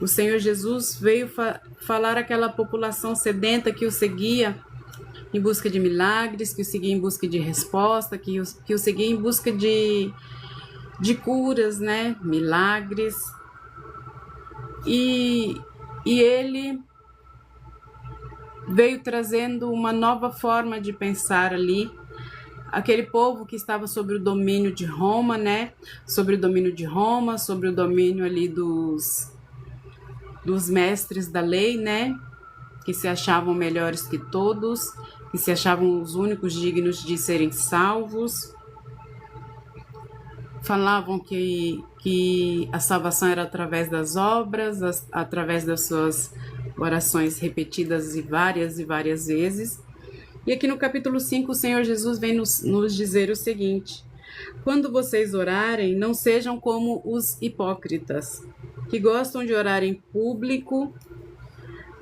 O Senhor Jesus veio falar àquela população sedenta que o seguia em busca de milagres, que o seguia em busca de resposta, que o seguia em busca de curas, né? Milagres. E ele veio trazendo uma nova forma de pensar ali. Aquele povo que estava sobre o domínio de Roma, né? Sobre o domínio de Roma, sobre o domínio ali dos mestres da lei, né? Que se achavam melhores que todos, que se achavam os únicos dignos de serem salvos. Falavam que a salvação era através das obras, através das suas orações repetidas e várias vezes. E aqui no capítulo 5, o Senhor Jesus vem nos dizer o seguinte: quando vocês orarem, não sejam como os hipócritas, que gostam de orar em público,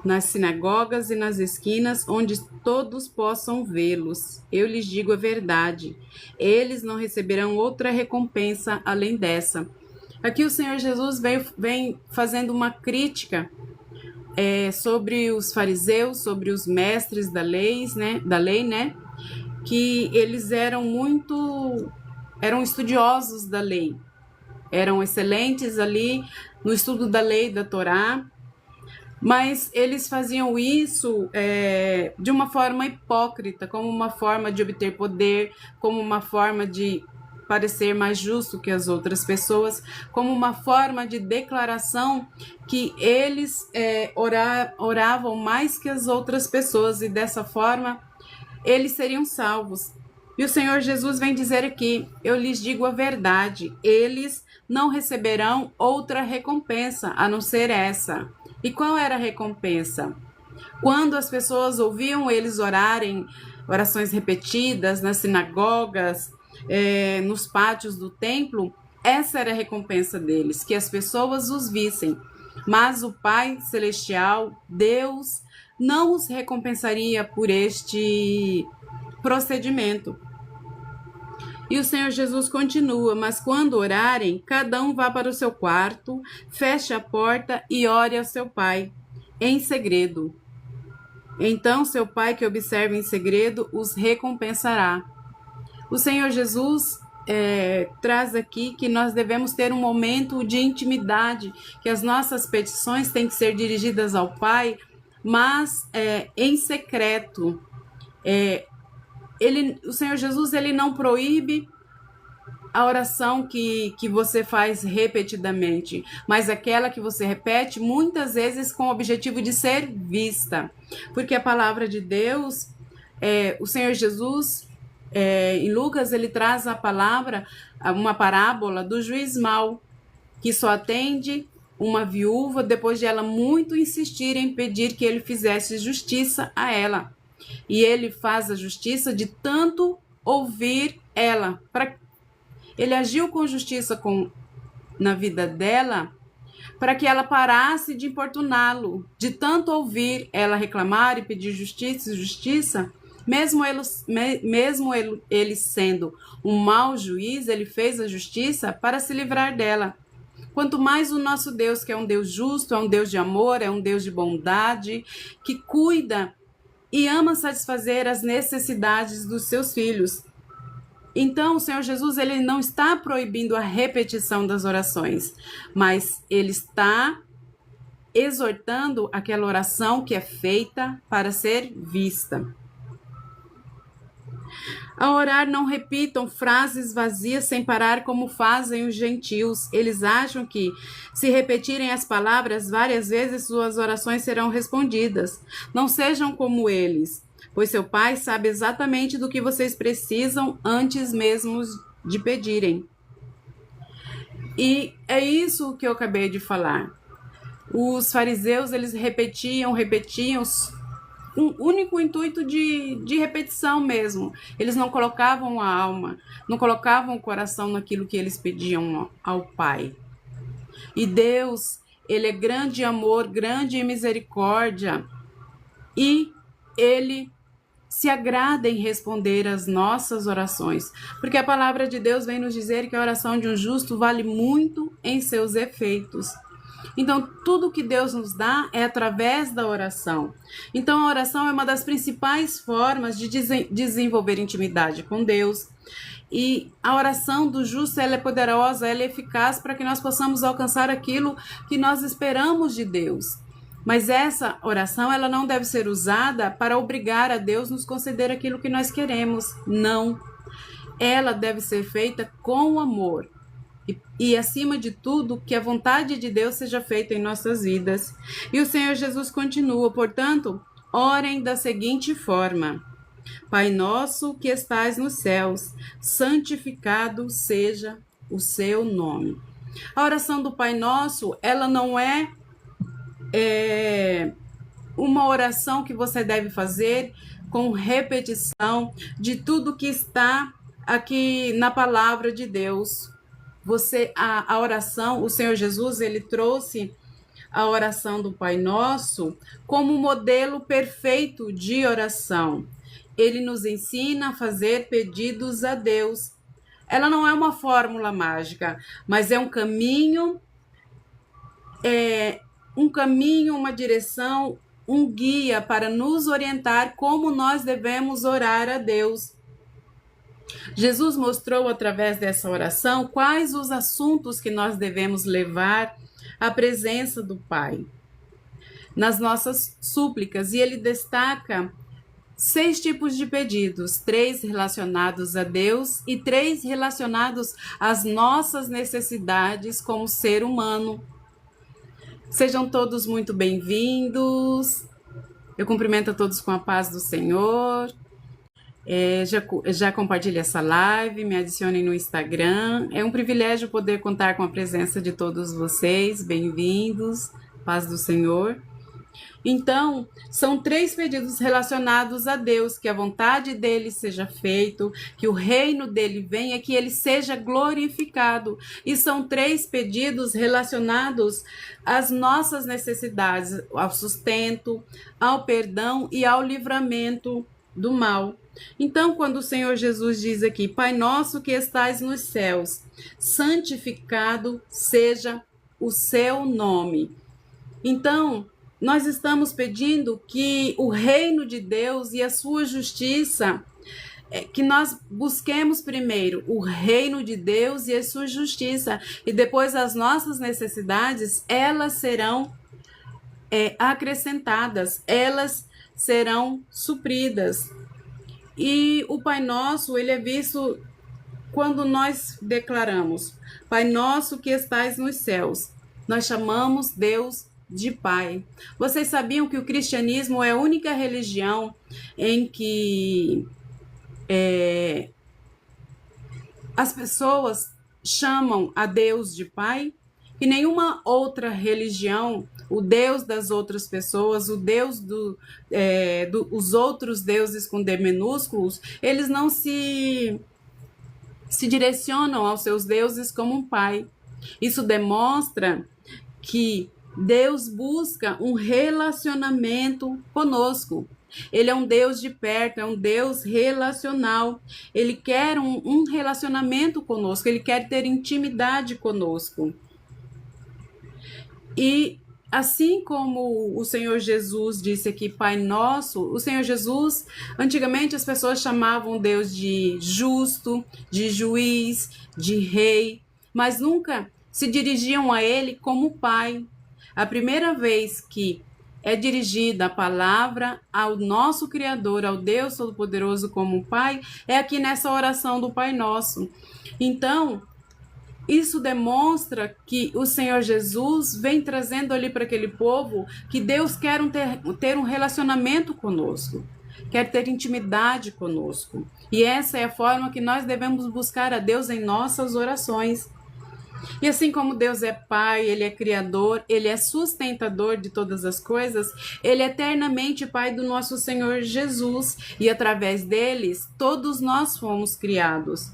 nas sinagogas e nas esquinas, onde todos possam vê-los. Eu lhes digo a verdade, eles não receberão outra recompensa além dessa. Aqui o Senhor Jesus vem fazendo uma crítica sobre os fariseus, sobre os mestres da lei, né? Que eles eram estudiosos da lei, eram excelentes ali no estudo da lei, da Torá, mas eles faziam isso de uma forma hipócrita, como uma forma de obter poder, como uma forma de parecer mais justo que as outras pessoas, como uma forma de declaração que eles oravam mais que as outras pessoas e dessa forma eles seriam salvos. E o Senhor Jesus vem dizer aqui: eu lhes digo a verdade, eles não receberão outra recompensa a não ser essa. E qual era a recompensa? Quando as pessoas ouviam eles orarem, orações repetidas nas sinagogas, nos pátios do templo, essa era a recompensa deles, que as pessoas os vissem. Mas o Pai Celestial, Deus, não os recompensaria por este procedimento. E o Senhor Jesus continua: mas quando orarem, cada um vá para o seu quarto, feche a porta e ore ao seu Pai, em segredo. Então seu Pai que observa em segredo os recompensará. O Senhor Jesus traz aqui que nós devemos ter um momento de intimidade, que as nossas petições têm que ser dirigidas ao Pai, mas em secreto. O Senhor Jesus ele não proíbe a oração que você faz repetidamente, mas aquela que você repete muitas vezes com o objetivo de ser vista. Porque a palavra de Deus, o Senhor Jesus, em Lucas, ele traz uma parábola do juiz mau, que só atende uma viúva depois de ela muito insistir em pedir que ele fizesse justiça a ela. E ele faz a justiça de tanto ouvir ela. Ele agiu com justiça na vida dela para que ela parasse de importuná-lo, de tanto ouvir ela reclamar e pedir justiça. Mesmo ele sendo um mau juiz, ele fez a justiça para se livrar dela. Quanto mais o nosso Deus, que é um Deus justo, é um Deus de amor, é um Deus de bondade, que cuida e ama satisfazer as necessidades dos seus filhos. Então, o Senhor Jesus ele não está proibindo a repetição das orações, mas ele está exortando aquela oração que é feita para ser vista. Ao orar, não repitam frases vazias sem parar como fazem os gentios. Eles acham que, se repetirem as palavras várias vezes, suas orações serão respondidas. Não sejam como eles, pois seu Pai sabe exatamente do que vocês precisam antes mesmo de pedirem. E é isso que eu acabei de falar. Os fariseus, eles repetiam um único intuito de repetição mesmo. Eles não colocavam a alma, não colocavam o coração naquilo que eles pediam ao Pai. E Deus, ele é grande em amor, grande em misericórdia, e ele se agrada em responder às nossas orações, porque a palavra de Deus vem nos dizer que a oração de um justo vale muito em seus efeitos. Então, tudo que Deus nos dá é através da oração. Então, a oração é uma das principais formas de desenvolver intimidade com Deus. E a oração do justo, ela é poderosa, ela é eficaz para que nós possamos alcançar aquilo que nós esperamos de Deus. Mas essa oração, ela não deve ser usada para obrigar a Deus nos conceder aquilo que nós queremos. Não. Ela deve ser feita com amor. E acima de tudo, que a vontade de Deus seja feita em nossas vidas. E o Senhor Jesus continua, portanto, orem da seguinte forma: Pai nosso que estais nos céus, santificado seja o seu nome. A oração do Pai Nosso, ela não é uma oração que você deve fazer com repetição de tudo que está aqui na palavra de Deus. A oração, o Senhor Jesus, ele trouxe a oração do Pai Nosso como modelo perfeito de oração. Ele nos ensina a fazer pedidos a Deus. Ela não é uma fórmula mágica, mas é um caminho, uma direção, um guia para nos orientar como nós devemos orar a Deus. Jesus mostrou através dessa oração quais os assuntos que nós devemos levar à presença do Pai nas nossas súplicas, e ele destaca 6 tipos de pedidos, 3 relacionados a Deus e 3 relacionados às nossas necessidades como ser humano. Sejam todos muito bem-vindos. Eu cumprimento a todos com a paz do Senhor. Já compartilhe essa live, me adicionem no Instagram. É um privilégio poder contar com a presença de todos vocês. Bem-vindos, paz do Senhor. Então, são 3 pedidos relacionados a Deus: que a vontade dele seja feita, que o reino dele venha, que ele seja glorificado. E são 3 pedidos relacionados às nossas necessidades, ao sustento, ao perdão e ao livramento do mal. Então, quando o Senhor Jesus diz aqui: Pai nosso que estais nos céus, santificado seja o seu nome. Então, nós estamos pedindo que o reino de Deus e a sua justiça, que nós busquemos primeiro o reino de Deus e a sua justiça, e depois as nossas necessidades, elas serão acrescentadas, elas serão supridas. E o Pai Nosso, ele é visto quando nós declaramos: Pai Nosso que estais nos céus. Nós chamamos Deus de Pai. Vocês sabiam que o cristianismo é a única religião em que as pessoas chamam a Deus de Pai? E nenhuma outra religião, o Deus das outras pessoas, o Deus os outros deuses com D minúsculos, eles não se direcionam aos seus deuses como um pai. Isso demonstra que Deus busca um relacionamento conosco. Ele é um Deus de perto, é um Deus relacional. Ele quer um relacionamento conosco, ele quer ter intimidade conosco. E assim como o Senhor Jesus disse aqui, Pai Nosso, o Senhor Jesus, antigamente as pessoas chamavam Deus de justo, de juiz, de rei, mas nunca se dirigiam a ele como Pai. A primeira vez que é dirigida a palavra ao nosso Criador, ao Deus Todo-Poderoso como Pai, é aqui nessa oração do Pai Nosso. Então, isso demonstra que o Senhor Jesus vem trazendo ali para aquele povo que Deus quer ter um relacionamento conosco, quer ter intimidade conosco. E essa é a forma que nós devemos buscar a Deus em nossas orações. E assim como Deus é Pai, Ele é Criador, Ele é sustentador de todas as coisas, Ele é eternamente Pai do nosso Senhor Jesus. E através deles, todos nós fomos criados.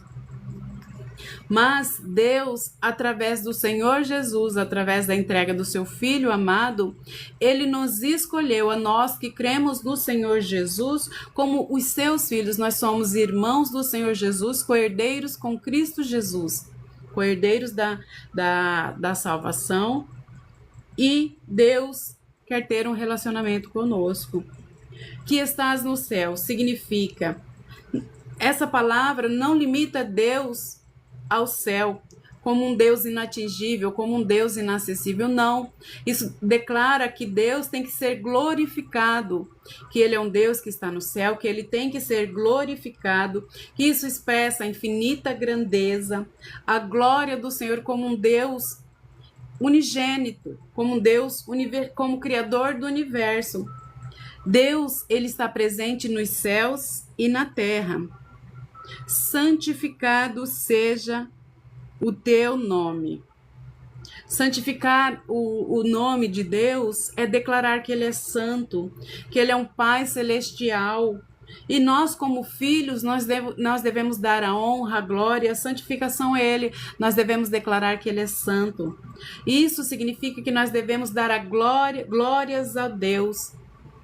Mas Deus, através do Senhor Jesus, através da entrega do seu Filho amado, Ele nos escolheu, a nós que cremos no Senhor Jesus, como os seus filhos. Nós somos irmãos do Senhor Jesus, co-herdeiros com Cristo Jesus, co-herdeiros da salvação. E Deus quer ter um relacionamento conosco. Que estás no céu significa, essa palavra não limita Deus ao céu como um Deus inatingível, como um Deus inacessível, não. Isso declara que Deus tem que ser glorificado, que Ele é um Deus que está no céu, que Ele tem que ser glorificado, que isso expressa a infinita grandeza, a glória do Senhor como um Deus unigênito, como um Deus, como Criador do universo. Deus, Ele está presente nos céus e na terra. Santificado seja o teu nome. Santificar o nome de Deus é declarar que Ele é santo, que Ele é um Pai celestial. E nós, como filhos, nós devemos dar a honra, a glória, a santificação a Ele. Nós devemos declarar que Ele é santo. Isso significa que nós devemos dar a glórias a Deus,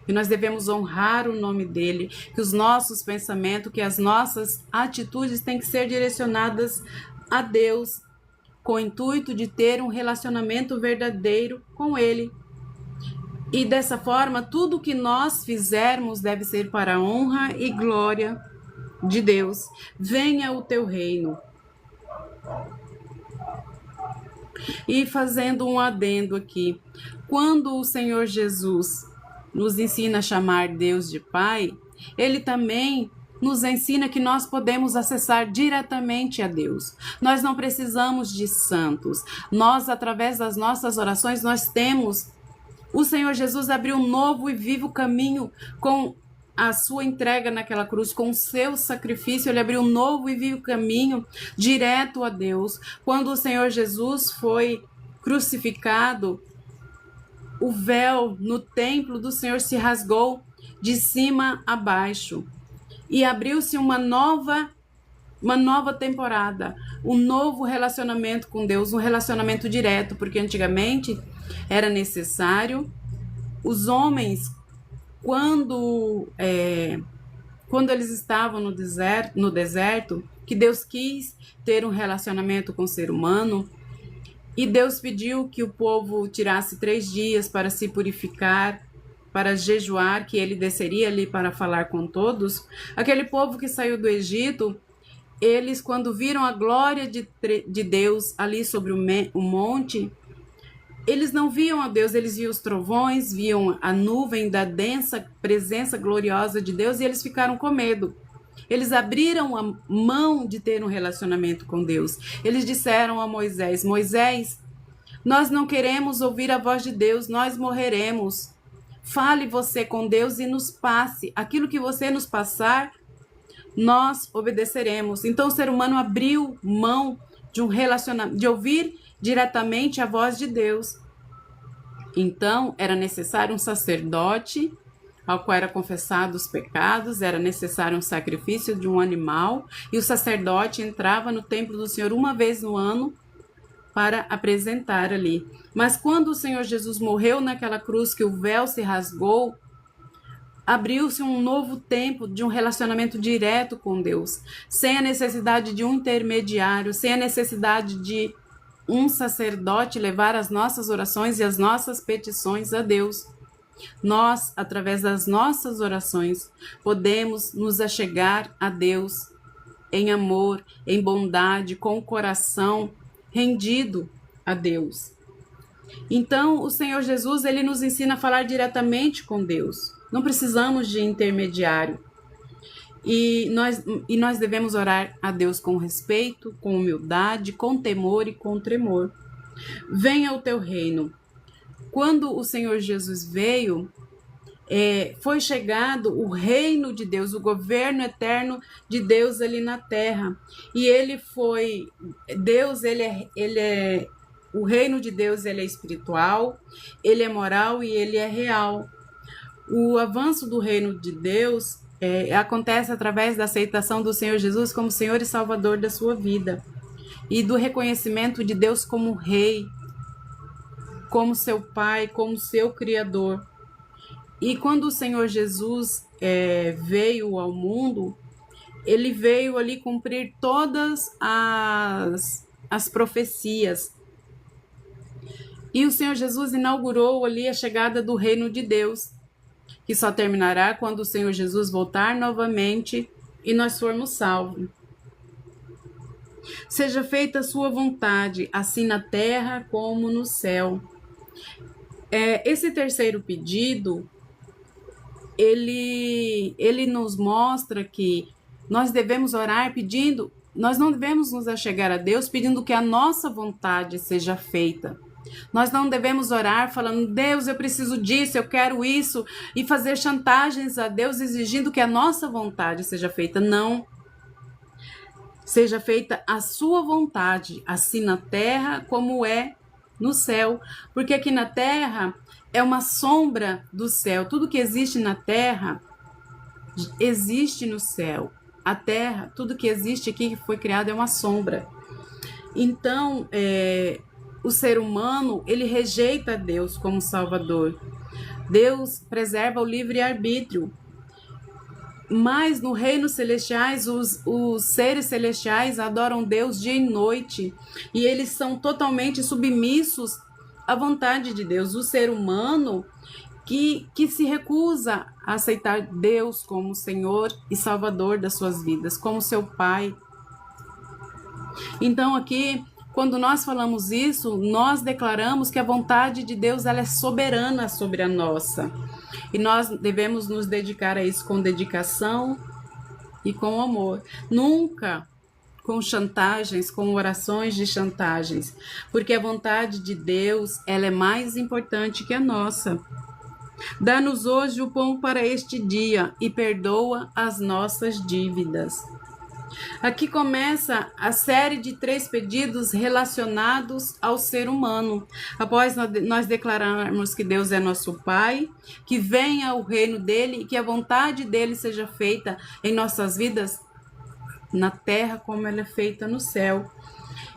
que nós devemos honrar o nome dEle, que os nossos pensamentos, que as nossas atitudes têm que ser direcionadas a Deus, com o intuito de ter um relacionamento verdadeiro com Ele. E dessa forma, tudo que nós fizermos deve ser para a honra e glória de Deus. Venha o teu reino. E fazendo um adendo aqui, quando o Senhor Jesus nos ensina a chamar Deus de Pai, Ele também nos ensina que nós podemos acessar diretamente a Deus. Nós não precisamos de santos. Nós, através das nossas orações, nós temos... O Senhor Jesus abriu um novo e vivo caminho com a sua entrega naquela cruz, com o seu sacrifício. Ele abriu um novo e vivo caminho direto a Deus. Quando o Senhor Jesus foi crucificado, o véu no templo do Senhor se rasgou de cima a baixo e abriu-se uma nova temporada, um novo relacionamento com Deus, um relacionamento direto, porque antigamente era necessário os homens, quando eles estavam no deserto, que Deus quis ter um relacionamento com o ser humano, e Deus pediu que o povo tirasse 3 dias para se purificar, para jejuar, que ele desceria ali para falar com todos. Aquele povo que saiu do Egito, eles, quando viram a glória de Deus ali sobre o monte, eles não viam a Deus, eles viam os trovões, viam a nuvem da densa presença gloriosa de Deus, e eles ficaram com medo. Eles abriram a mão de ter um relacionamento com Deus. Eles disseram a Moisés: Moisés, nós não queremos ouvir a voz de Deus, nós morreremos. Fale você com Deus e nos passe. Aquilo que você nos passar, nós obedeceremos. Então o ser humano abriu mão de um relacionamento, de ouvir diretamente a voz de Deus. Então era necessário um sacerdote ao qual era confessado os pecados, era necessário um sacrifício de um animal, e o sacerdote entrava no templo do Senhor uma vez no ano para apresentar ali. Mas quando o Senhor Jesus morreu naquela cruz, que o véu se rasgou, abriu-se um novo tempo de um relacionamento direto com Deus, sem a necessidade de um intermediário, sem a necessidade de um sacerdote levar as nossas orações e as nossas petições a Deus. Nós, através das nossas orações, podemos nos achegar a Deus em amor, em bondade, com o coração rendido a Deus. Então, o Senhor Jesus, ele nos ensina a falar diretamente com Deus. Não precisamos de intermediário. E nós devemos orar a Deus com respeito, com humildade, com temor e com tremor. Venha o teu reino. Quando o Senhor Jesus veio, foi chegado o reino de Deus, o governo eterno de Deus ali na terra. E o reino de Deus, ele é espiritual, ele é moral e ele é real. O avanço do reino de Deus acontece através da aceitação do Senhor Jesus como Senhor e Salvador da sua vida, e do reconhecimento de Deus como Rei, como seu Pai, como seu Criador. E quando o Senhor Jesus veio ao mundo, ele veio ali cumprir todas as profecias. E o Senhor Jesus inaugurou ali a chegada do reino de Deus, que só terminará quando o Senhor Jesus voltar novamente e nós formos salvos. Seja feita a sua vontade, assim na terra como no céu. Esse terceiro pedido, ele nos mostra que nós devemos orar pedindo, nós não devemos nos achegar a Deus pedindo que a nossa vontade seja feita. Nós não devemos orar falando, Deus, eu preciso disso, eu quero isso, e fazer chantagens a Deus exigindo que a nossa vontade seja feita. Não. Seja feita a sua vontade, assim na terra como é no céu. Porque aqui na terra é uma sombra do céu. Tudo que existe na terra existe no céu. A terra, tudo que existe aqui que foi criado é uma sombra. Então, o ser humano, ele rejeita Deus como Salvador. Deus preserva o livre-arbítrio. Mas no reino celestiais, os seres celestiais adoram Deus dia e noite. E eles são totalmente submissos à vontade de Deus. O ser humano que se recusa a aceitar Deus como Senhor e Salvador das suas vidas, como seu Pai. Então aqui, quando nós falamos isso, nós declaramos que a vontade de Deus ela é soberana sobre a nossa. E nós devemos nos dedicar a isso com dedicação e com amor. Nunca com chantagens, com orações de chantagens. Porque a vontade de Deus ela é mais importante que a nossa. Dá-nos hoje o pão para este dia e perdoa as nossas dívidas. Aqui começa a série de 3 pedidos relacionados ao ser humano. Após nós declararmos que Deus é nosso Pai, que venha o reino dele e que a vontade dele seja feita em nossas vidas na terra como ela é feita no céu.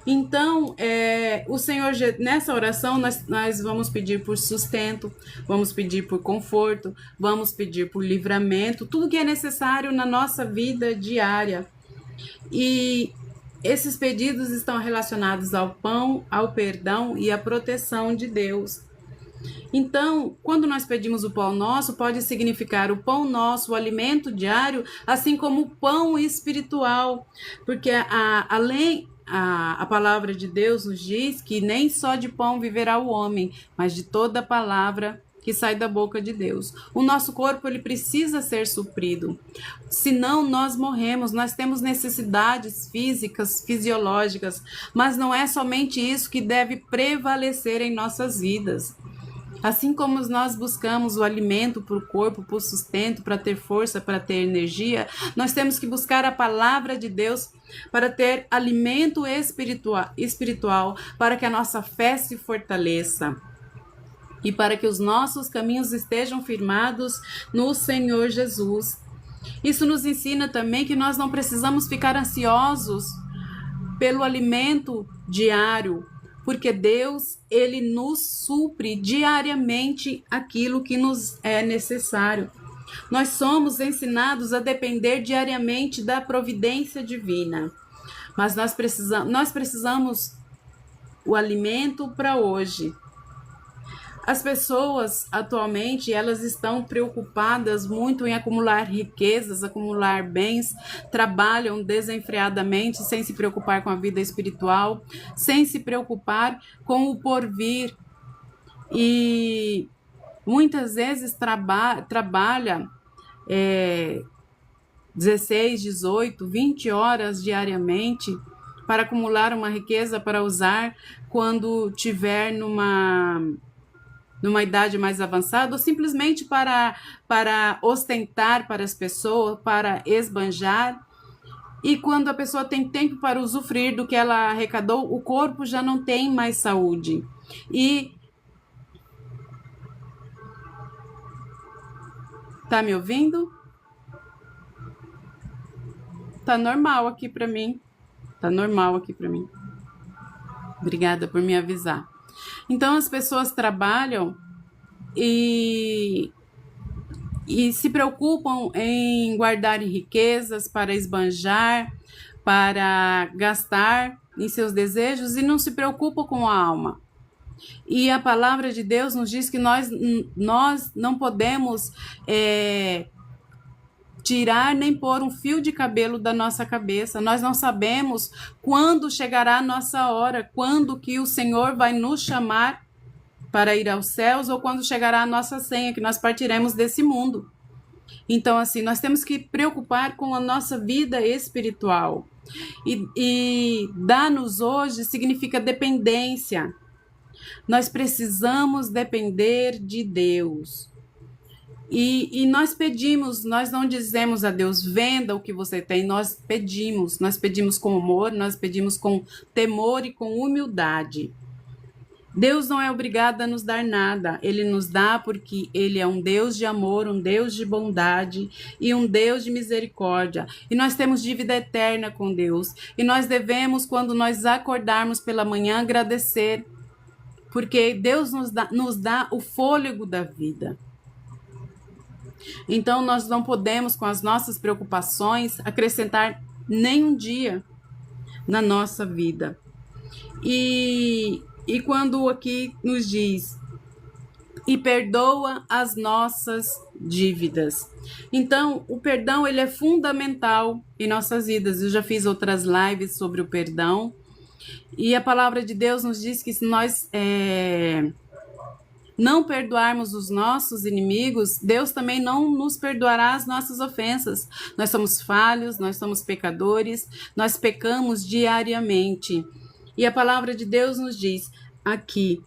Então, o Senhor, nessa oração, nós vamos pedir por sustento, vamos pedir por conforto, vamos pedir por livramento, tudo que é necessário na nossa vida diária. E esses pedidos estão relacionados ao pão, ao perdão e à proteção de Deus. Então, quando nós pedimos o pão nosso, pode significar o pão nosso, o alimento diário, assim como o pão espiritual, porque a palavra de Deus nos diz que nem só de pão viverá o homem, mas de toda palavra que sai da boca de Deus. O nosso corpo ele precisa ser suprido, senão nós morremos. Nós temos necessidades físicas, fisiológicas, mas não é somente isso que deve prevalecer em nossas vidas. Assim como nós buscamos o alimento para o corpo, para o sustento, para ter força, para ter energia, nós temos que buscar a palavra de Deus para ter alimento espiritual, para que a nossa fé se fortaleça e para que os nossos caminhos estejam firmados no Senhor Jesus. Isso nos ensina também que nós não precisamos ficar ansiosos pelo alimento diário, porque Deus, ele nos supre diariamente aquilo que nos é necessário. Nós somos ensinados a depender diariamente da providência divina, mas nós precisamos o alimento para hoje. As pessoas atualmente elas estão preocupadas muito em acumular riquezas, acumular bens, trabalham desenfreadamente sem se preocupar com a vida espiritual, sem se preocupar com o porvir e muitas vezes trabalha 16, 18, 20 horas diariamente para acumular uma riqueza para usar quando tiver numa idade mais avançada, ou simplesmente para ostentar para as pessoas, para esbanjar. E quando a pessoa tem tempo para usufruir do que ela arrecadou, o corpo já não tem mais saúde. E tá me ouvindo? Tá normal aqui para mim. Tá normal aqui para mim. Obrigada por me avisar. Então as pessoas trabalham e se preocupam em guardar riquezas para esbanjar, para gastar em seus desejos e não se preocupam com a alma. E a palavra de Deus nos diz que nós não podemos tirar nem pôr um fio de cabelo da nossa cabeça. Nós não sabemos quando chegará a nossa hora, quando que o Senhor vai nos chamar para ir aos céus, ou quando chegará a nossa senha, que nós partiremos desse mundo. Então, assim, nós temos que preocupar com a nossa vida espiritual. E dar-nos hoje significa dependência. Nós precisamos depender de Deus. E nós pedimos, nós não dizemos a Deus, venda o que você tem, nós pedimos com amor, nós pedimos com temor e com humildade. Deus não é obrigado a nos dar nada, Ele nos dá porque Ele é um Deus de amor, um Deus de bondade e um Deus de misericórdia. E nós temos dívida eterna com Deus. E nós devemos, quando nós acordarmos pela manhã, agradecer, porque Deus nos dá o fôlego da vida. Então nós não podemos, com as nossas preocupações, acrescentar nenhum dia na nossa vida. E quando aqui nos diz, e perdoa as nossas dívidas. Então, o perdão, ele é fundamental em nossas vidas. Eu já fiz outras lives sobre o perdão. E a palavra de Deus nos diz que se nós não perdoarmos os nossos inimigos, Deus também não nos perdoará as nossas ofensas. Nós somos falhos, nós somos pecadores, nós pecamos diariamente. E a palavra de Deus nos diz aqui,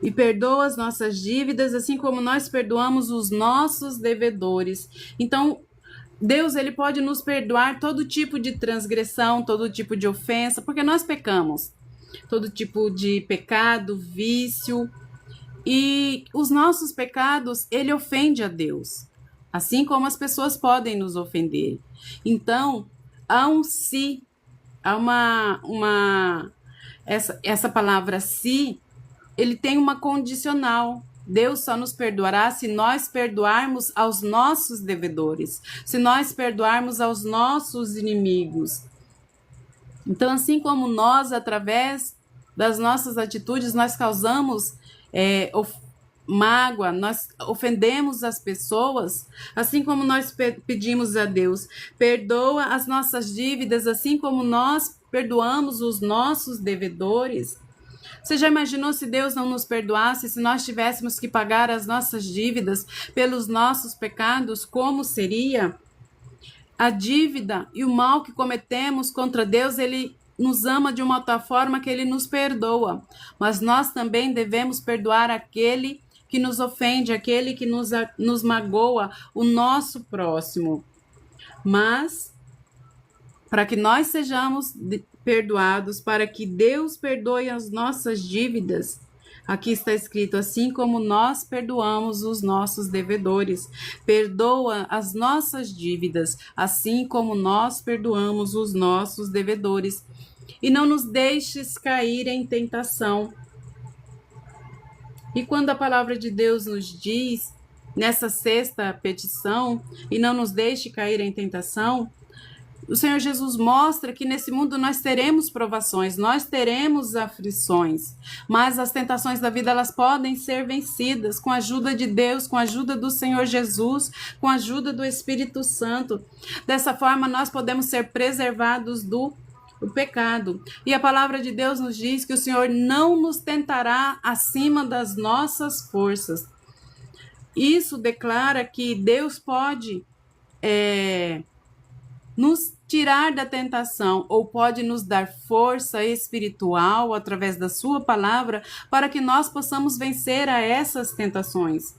e perdoa as nossas dívidas, assim como nós perdoamos os nossos devedores. Então, Deus, ele pode nos perdoar todo tipo de transgressão, todo tipo de ofensa, porque nós pecamos. Todo tipo de pecado, vício. E os nossos pecados, ele ofende a Deus. Assim como as pessoas podem nos ofender. Então, há um se, há essa palavra se, ele tem uma condicional. Deus só nos perdoará se nós perdoarmos aos nossos devedores, se nós perdoarmos aos nossos inimigos. Então, assim como nós, através das nossas atitudes, nós causamos mágoa, nós ofendemos as pessoas, assim como nós pedimos a Deus, perdoa as nossas dívidas, assim como nós perdoamos os nossos devedores. Você já imaginou se Deus não nos perdoasse, se nós tivéssemos que pagar as nossas dívidas pelos nossos pecados, como seria? A dívida e o mal que cometemos contra Deus, Ele nos ama de uma tal forma que Ele nos perdoa, mas nós também devemos perdoar aquele que nos ofende, aquele que nos magoa, o nosso próximo. Mas, para que nós sejamos perdoados, para que Deus perdoe as nossas dívidas, aqui está escrito, assim como nós perdoamos os nossos devedores. Perdoa as nossas dívidas, assim como nós perdoamos os nossos devedores. E não nos deixes cair em tentação. E quando a palavra de Deus nos diz, nessa sexta petição, e não nos deixe cair em tentação, o Senhor Jesus mostra que nesse mundo nós teremos provações, nós teremos aflições, mas as tentações da vida, elas podem ser vencidas com a ajuda de Deus, com a ajuda do Senhor Jesus, com a ajuda do Espírito Santo. Dessa forma, nós podemos ser preservados do pecado. E a palavra de Deus nos diz que o Senhor não nos tentará acima das nossas forças. Isso declara que Deus pode nos tirar da tentação, ou pode nos dar força espiritual através da sua palavra para que nós possamos vencer a essas tentações.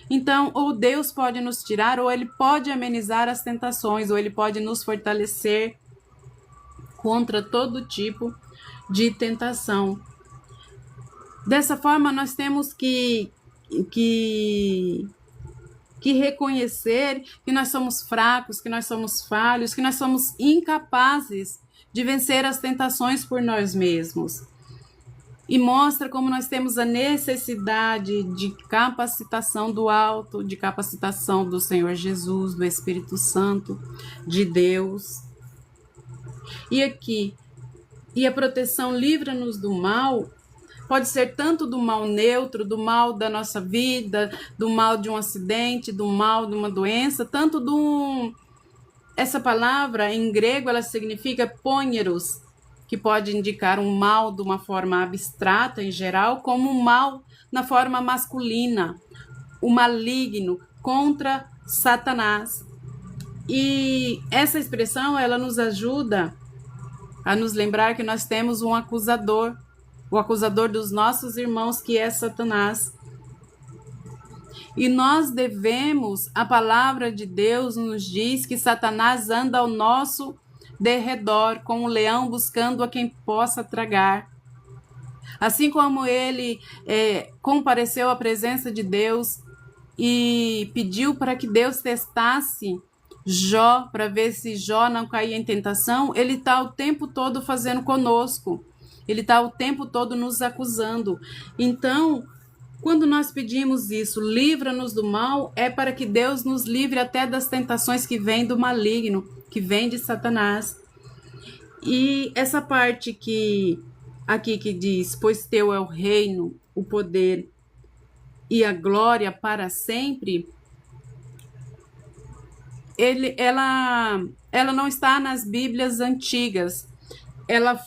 Então, ou Deus pode nos tirar, ou Ele pode amenizar as tentações, ou Ele pode nos fortalecer contra todo tipo de tentação. Dessa forma, nós temos que reconhecer que nós somos fracos, que nós somos falhos, que nós somos incapazes de vencer as tentações por nós mesmos. E mostra como nós temos a necessidade de capacitação do alto, de capacitação do Senhor Jesus, do Espírito Santo, de Deus. E aqui, E a proteção livra-nos do mal pode ser tanto do mal neutro, do mal da nossa vida, do mal de um acidente, do mal de uma doença, tanto do... Essa palavra em grego ela significa pôneros, que pode indicar um mal de uma forma abstrata em geral, como um mal na forma masculina, o maligno contra Satanás. E essa expressão ela nos ajuda a nos lembrar que nós temos um acusador, o acusador dos nossos irmãos, que é Satanás. E nós devemos, a palavra de Deus nos diz que Satanás anda ao nosso derredor, como um leão buscando a quem possa tragar. Assim como ele compareceu à presença de Deus e pediu para que Deus testasse Jó, para ver se Jó não caía em tentação, ele está o tempo todo fazendo conosco. Ele está o tempo todo nos acusando. Então, quando nós pedimos isso, livra-nos do mal, é para que Deus nos livre até das tentações que vêm do maligno, que vêm de Satanás. E essa parte aqui que diz, pois teu é o reino, o poder e a glória para sempre, ela não está nas Bíblias antigas. Ela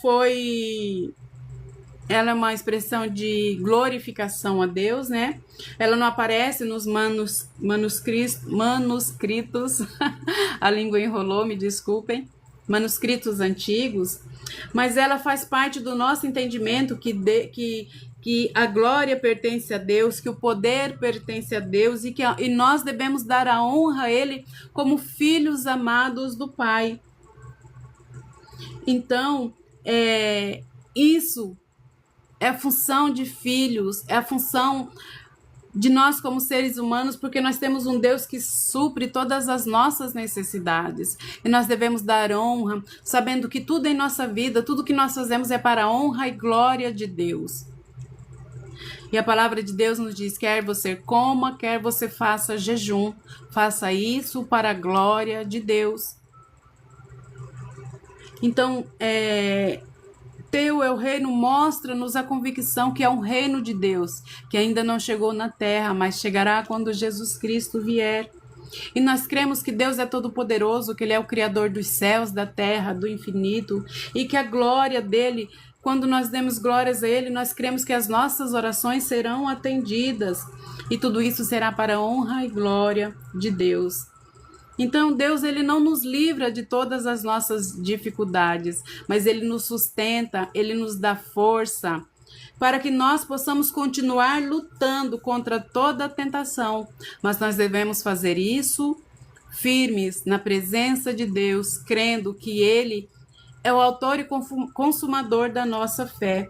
é uma expressão de glorificação a Deus, né? Ela não aparece nos manuscritos, a língua enrolou, me desculpem, manuscritos antigos, mas ela faz parte do nosso entendimento que a glória pertence a Deus, que o poder pertence a Deus e nós devemos dar a honra a Ele como filhos amados do Pai. Então, isso é a função de filhos, é a função de nós como seres humanos, porque nós temos um Deus que supre todas as nossas necessidades. E nós devemos dar honra, sabendo que tudo em nossa vida, tudo que nós fazemos é para a honra e glória de Deus. E a palavra de Deus nos diz, quer você coma, quer você faça jejum, faça isso para a glória de Deus. Então, teu é o reino, mostra-nos a convicção que é um reino de Deus, que ainda não chegou na terra, mas chegará quando Jesus Cristo vier. E nós cremos que Deus é todo-poderoso, que Ele é o Criador dos céus, da terra, do infinito, e que a glória dEle, quando nós demos glórias a Ele, nós cremos que as nossas orações serão atendidas, e tudo isso será para a honra e glória de Deus. Então, Deus, Ele não nos livra de todas as nossas dificuldades, mas Ele nos sustenta, Ele nos dá força, para que nós possamos continuar lutando contra toda a tentação. Mas nós devemos fazer isso firmes na presença de Deus, crendo que Ele é o autor e consumador da nossa fé.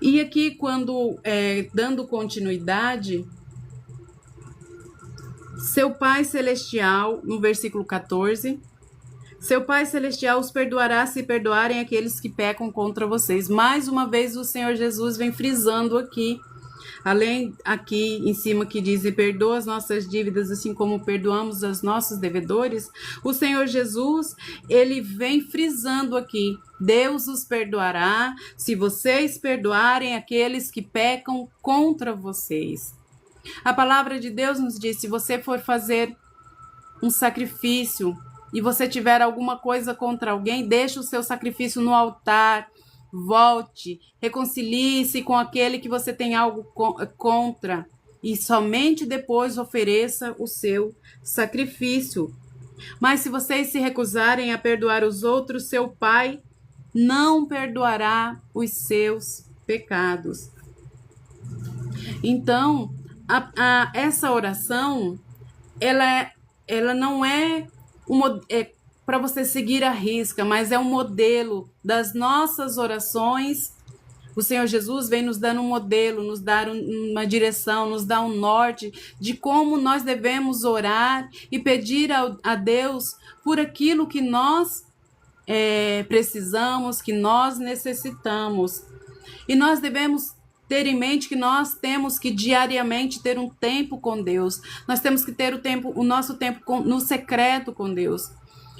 E aqui, quando dando continuidade, seu Pai Celestial, no versículo 14, seu Pai Celestial os perdoará se perdoarem aqueles que pecam contra vocês. Mais uma vez o Senhor Jesus vem frisando aqui, além aqui em cima que diz, e perdoa as nossas dívidas assim como perdoamos os nossos devedores, o Senhor Jesus, ele vem frisando aqui, Deus os perdoará se vocês perdoarem aqueles que pecam contra vocês. A palavra de Deus nos diz, se você for fazer um sacrifício e você tiver alguma coisa contra alguém, deixe o seu sacrifício no altar, volte, reconcilie-se com aquele que você tem algo contra e somente depois ofereça o seu sacrifício. Mas se vocês se recusarem a perdoar os outros, seu Pai não perdoará os seus pecados. Então, essa oração, ela não é para você seguir à risca, mas é um modelo das nossas orações. O Senhor Jesus vem nos dando um modelo, nos dar uma direção, nos dar um norte de como nós devemos orar e pedir a Deus por aquilo que nós precisamos, que nós necessitamos. E nós devemos ter em mente que nós temos que diariamente ter um tempo com Deus. Nós temos que ter o nosso tempo no secreto com Deus.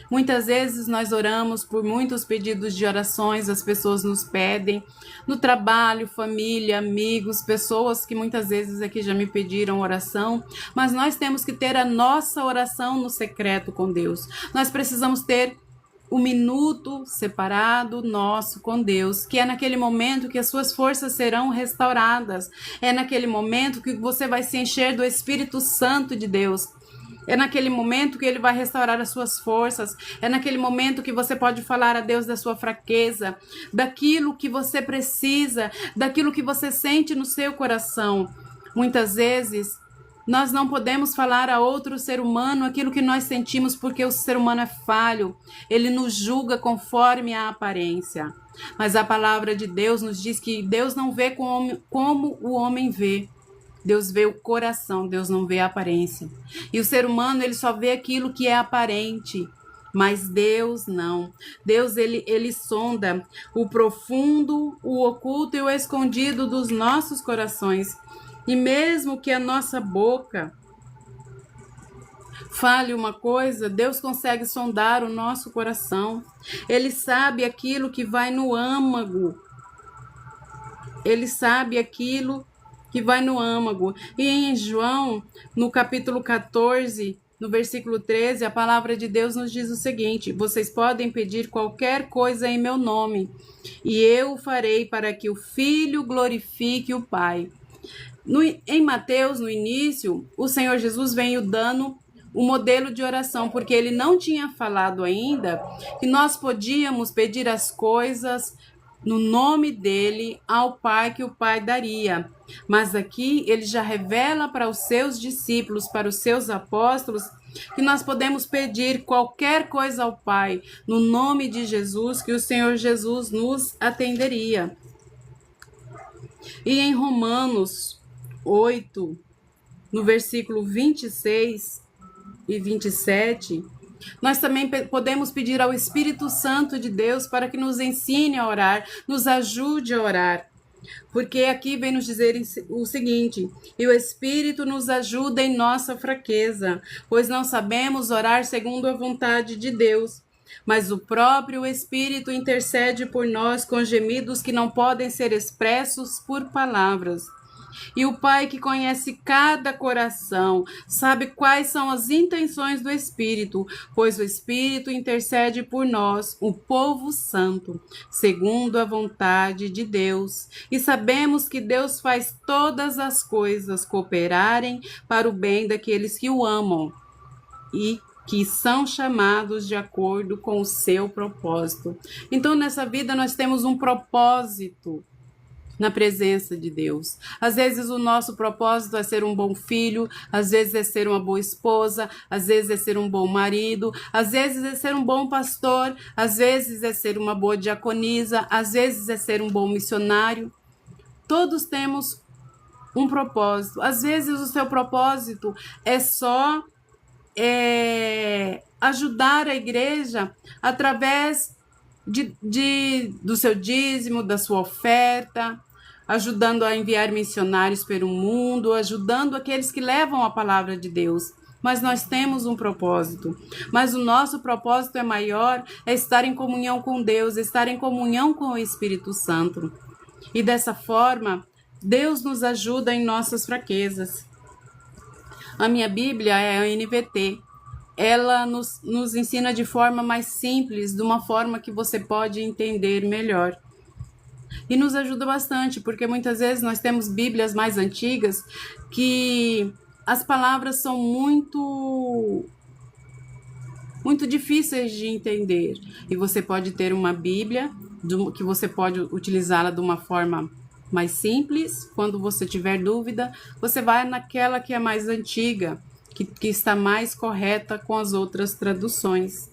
Muitas vezes nós oramos por muitos pedidos de orações, as pessoas nos pedem, no trabalho, família, amigos, pessoas que muitas vezes aqui já me pediram oração, mas nós temos que ter a nossa oração no secreto com Deus. Nós precisamos ter um minuto separado nosso com Deus, que é naquele momento que as suas forças serão restauradas, é naquele momento que você vai se encher do Espírito Santo de Deus. É naquele momento que ele vai restaurar as suas forças. É naquele momento que você pode falar a Deus da sua fraqueza, daquilo que você precisa, daquilo que você sente no seu coração. Muitas vezes, nós não podemos falar a outro ser humano aquilo que nós sentimos, porque o ser humano é falho. Ele nos julga conforme a aparência. Mas a palavra de Deus nos diz que Deus não vê como o homem vê. Deus vê o coração, Deus não vê a aparência. E o ser humano, ele só vê aquilo que é aparente, mas Deus não. Deus, ele sonda o profundo, o oculto e o escondido dos nossos corações. E mesmo que a nossa boca fale uma coisa, Deus consegue sondar o nosso coração. Ele sabe aquilo que vai no âmago. Ele sabe aquilo que vai no âmago. E em João, no capítulo 14, no versículo 13, a palavra de Deus nos diz o seguinte: vocês podem pedir qualquer coisa em meu nome, e eu o farei para que o Filho glorifique o Pai. Em Mateus, no início, o Senhor Jesus veio dando o modelo de oração, porque ele não tinha falado ainda que nós podíamos pedir as coisas no nome dele ao Pai, que o Pai daria. Mas aqui ele já revela para os seus discípulos, para os seus apóstolos, que nós podemos pedir qualquer coisa ao Pai no nome de Jesus, que o Senhor Jesus nos atenderia. E em Romanos 8, no versículo 26 e 27, nós também podemos pedir ao Espírito Santo de Deus para que nos ensine a orar, nos ajude a orar. Porque aqui vem nos dizer o seguinte: e o Espírito nos ajuda em nossa fraqueza, pois não sabemos orar segundo a vontade de Deus. Mas o próprio Espírito intercede por nós com gemidos que não podem ser expressos por palavras. E o Pai, que conhece cada coração, sabe quais são as intenções do Espírito, pois o Espírito intercede por nós, o povo santo, segundo a vontade de Deus. E sabemos que Deus faz todas as coisas cooperarem para o bem daqueles que o amam e que são chamados de acordo com o seu propósito. Então, nessa vida, nós temos um propósito na presença de Deus. Às vezes o nosso propósito é ser um bom filho, às vezes é ser uma boa esposa, às vezes é ser um bom marido, às vezes é ser um bom pastor, às vezes é ser uma boa diaconisa, às vezes é ser um bom missionário. Todos temos um propósito. Às vezes o seu propósito é só ajudar a igreja através do seu dízimo, da sua oferta, ajudando a enviar missionários pelo mundo, ajudando aqueles que levam a palavra de Deus. Mas nós temos um propósito. Mas o nosso propósito é maior, é estar em comunhão com Deus, estar em comunhão com o Espírito Santo. E dessa forma, Deus nos ajuda em nossas fraquezas. A minha Bíblia é a NVT. Ela nos ensina de forma mais simples, de uma forma que você pode entender melhor. E nos ajuda bastante, porque muitas vezes nós temos Bíblias mais antigas que as palavras são muito difíceis de entender. E você pode ter uma Bíblia que você pode utilizá-la de uma forma mais simples. Quando você tiver dúvida, você vai naquela que é mais antiga, que está mais correta com as outras traduções.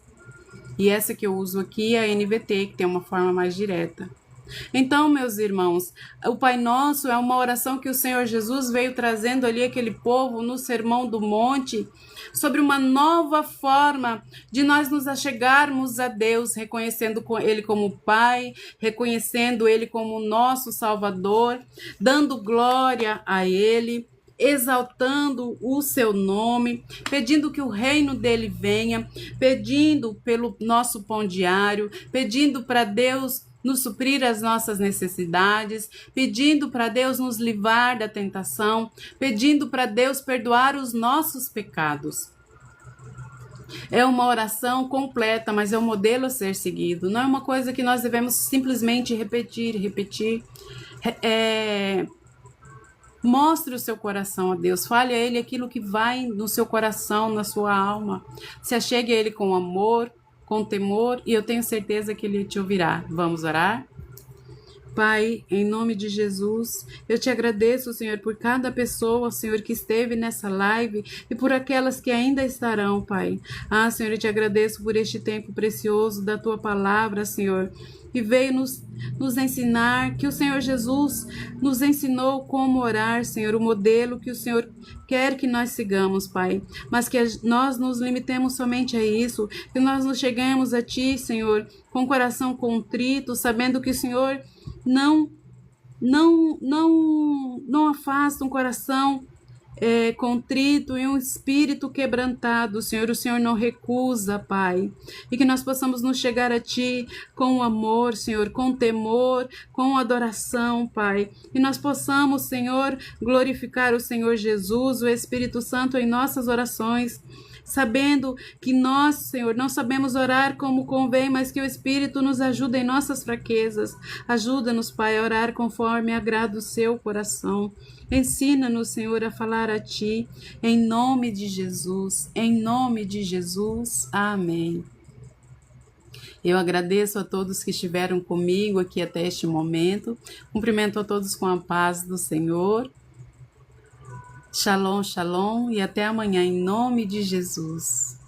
E essa que eu uso aqui é a NVT, que tem uma forma mais direta. Então, meus irmãos, o Pai Nosso é uma oração que o Senhor Jesus veio trazendo ali aquele povo no Sermão do Monte, sobre uma nova forma de nós nos achegarmos a Deus, reconhecendo Ele como Pai, reconhecendo Ele como nosso Salvador, dando glória a Ele, exaltando o seu nome, pedindo que o reino dele venha, pedindo pelo nosso pão diário, pedindo para Deus nos suprir as nossas necessidades, pedindo para Deus nos livrar da tentação, pedindo para Deus perdoar os nossos pecados. É uma oração completa, mas é um modelo a ser seguido. Não é uma coisa que nós devemos simplesmente repetir. Mostre o seu coração a Deus, fale a Ele aquilo que vai no seu coração, na sua alma. Se achegue a Ele com amor, com temor, e eu tenho certeza que Ele te ouvirá. Vamos orar? Pai, em nome de Jesus, eu te agradeço, Senhor, por cada pessoa, Senhor, que esteve nessa live e por aquelas que ainda estarão, Pai. Ah, Senhor, eu te agradeço por este tempo precioso da Tua palavra, Senhor, que veio nos ensinar, que o Senhor Jesus nos ensinou como orar, Senhor, o modelo que o Senhor quer que nós sigamos, Pai, mas que nós nos limitemos somente a isso, que nós nos cheguemos a Ti, Senhor, com o coração contrito, sabendo que o Senhor não afasta um coração contrito e um espírito quebrantado, Senhor. O Senhor não recusa, Pai. E que nós possamos nos chegar a Ti com amor, Senhor, com temor, com adoração, Pai. E nós possamos, Senhor, glorificar o Senhor Jesus, o Espírito Santo em nossas orações, sabendo que nós, Senhor, não sabemos orar como convém, mas que o Espírito nos ajuda em nossas fraquezas. Ajuda-nos, Pai, a orar conforme agrada o seu coração. Ensina-nos, Senhor, a falar a Ti, em nome de Jesus, em nome de Jesus. Amém. Eu agradeço a todos que estiveram comigo aqui até este momento. Cumprimento a todos com a paz do Senhor. Shalom, shalom, e até amanhã, em nome de Jesus.